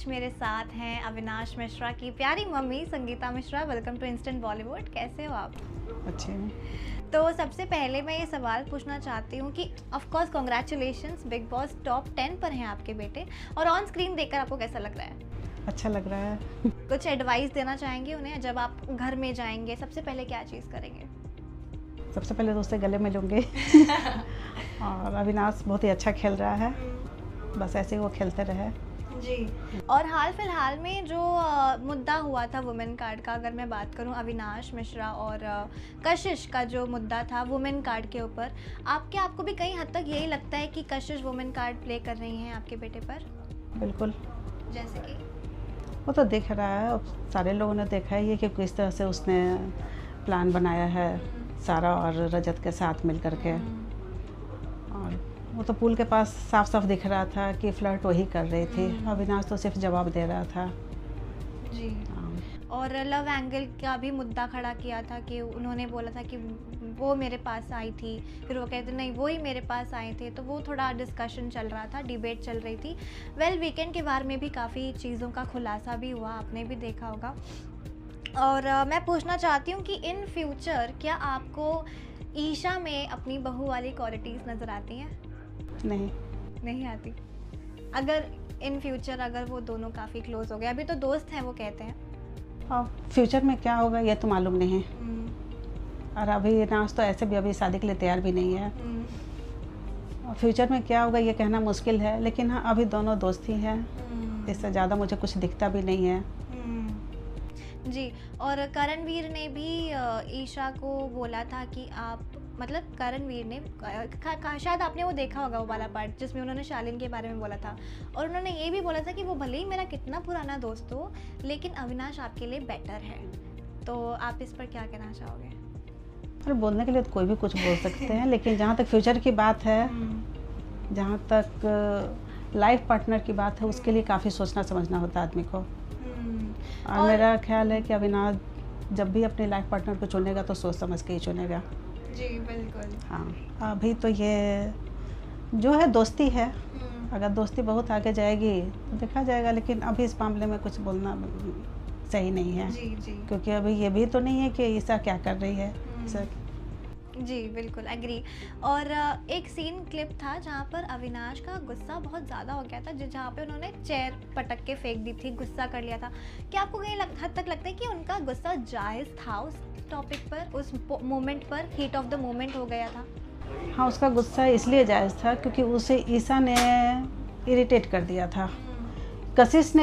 मेरे साथ हैं अविनाश मिश्रा की प्यारी mummy Sangeeta Mishra. Welcome to instant Bollywood. कैसे हो आप? अच्छे हैं। तो सबसे पहले मैं ये सवाल पूछना चाहती हूँ कि of course congratulations, big boss top 10 पर हैं आपके बेटे, और ऑन स्क्रीन देखकर आपको कैसा लग रहा है? अच्छा लग रहा है। कुछ एडवाइस देना चाहेंगे उन्हें? जब आप घर में जाएंगे सबसे पहले क्या चीज़ करेंगे? सबसे पहले तो उससे गले मिलूंगे। और अविनाश बहुत ही अच्छा खेल रहा है, बस ऐसे ही वो खेलते रहे जी। और हाल फिलहाल में जो मुद्दा हुआ था वुमेन कार्ड का, अगर मैं बात करूं अविनाश मिश्रा और कशिश का जो मुद्दा था वुमेन कार्ड के ऊपर, आपको भी कहीं हद तक यही लगता है कि कशिश वुमेन कार्ड प्ले कर रही हैं आपके बेटे पर? बिल्कुल। जैसे कि वो तो देख रहा है, सारे लोगों ने देखा है ये कि किस तरह से उसने प्लान बनाया है सारा और रजत के साथ मिल करके। और वो तो पुल के पास साफ साफ दिख रहा था कि फ्लर्ट वही कर रही थी, अविनाश तो सिर्फ जवाब दे रहा था जी। और लव एंगल का भी मुद्दा खड़ा किया था कि उन्होंने बोला था कि वो मेरे पास आई थी, फिर वो कहते नहीं वो ही मेरे पास आए थे, तो वो थोड़ा डिस्कशन चल रहा था, डिबेट चल रही थी। वीकेंड के बारे में भी काफ़ी चीज़ों का खुलासा भी हुआ, आपने भी देखा होगा। और मैं पूछना चाहती हूँ कि इन फ्यूचर क्या आपको ईशा में अपनी बहू वाली क्वालिटीज़ नज़र आती हैं? नहीं आती। अगर इन फ्यूचर अगर वो दोनों काफ़ी क्लोज हो गए, अभी तो दोस्त हैं वो कहते हैं, और फ्यूचर में क्या होगा ये तो मालूम नहीं है। और अविनाश तो ऐसे भी अभी शादी के लिए तैयार भी नहीं है। और फ्यूचर में क्या होगा ये कहना मुश्किल है, लेकिन हाँ अभी दोनों दोस्त ही हैं, इससे ज़्यादा मुझे कुछ दिखता भी नहीं है। जी। और करणवीर ने भी ईशा को बोला था कि आप, मतलब करणवीर ने शायद आपने वो देखा होगा वो वाला पार्ट जिसमें उन्होंने शालीन के बारे में बोला था, और उन्होंने ये भी बोला था कि वो भले ही मेरा कितना पुराना दोस्त हो लेकिन अविनाश आपके लिए बेटर है। तो आप इस पर क्या कहना चाहोगे? अरे बोलने के लिए तो कोई भी कुछ बोल सकते हैं, लेकिन जहाँ तक फ्यूचर की बात है, जहाँ तक लाइफ पार्टनर की बात है, उसके लिए काफ़ी सोचना समझना होता है आदमी को। और मेरा ख्याल है कि अविनाश जब भी अपने लाइफ पार्टनर को चुनेगा तो सोच समझ के ही चुनेगा। जी बिल्कुल। हाँ, अभी तो ये जो है दोस्ती है, अगर दोस्ती बहुत आगे जाएगी तो देखा जाएगा, लेकिन अभी इस मामले में कुछ बोलना सही नहीं है। जी जी। क्योंकि अभी ये भी तो नहीं है कि ईशा क्या कर रही है सर। जी बिल्कुल एग्री। और एक सीन क्लिप था जहाँ पर अविनाश का गुस्सा बहुत ज़्यादा हो गया था, जहाँ पे उन्होंने चेयर पटक के फेंक दी थी, गुस्सा कर लिया था। क्या आपको कहीं हद तक लगता है कि उनका गुस्सा जायज़ था उस टॉपिक पर, उस मोमेंट पर? हीट ऑफ द मोमेंट हो गया था। हाँ, उसका गुस्सा इसलिए जायज़ था क्योंकि उसे ईशा ने इरिटेट कर दिया था। कशिश ने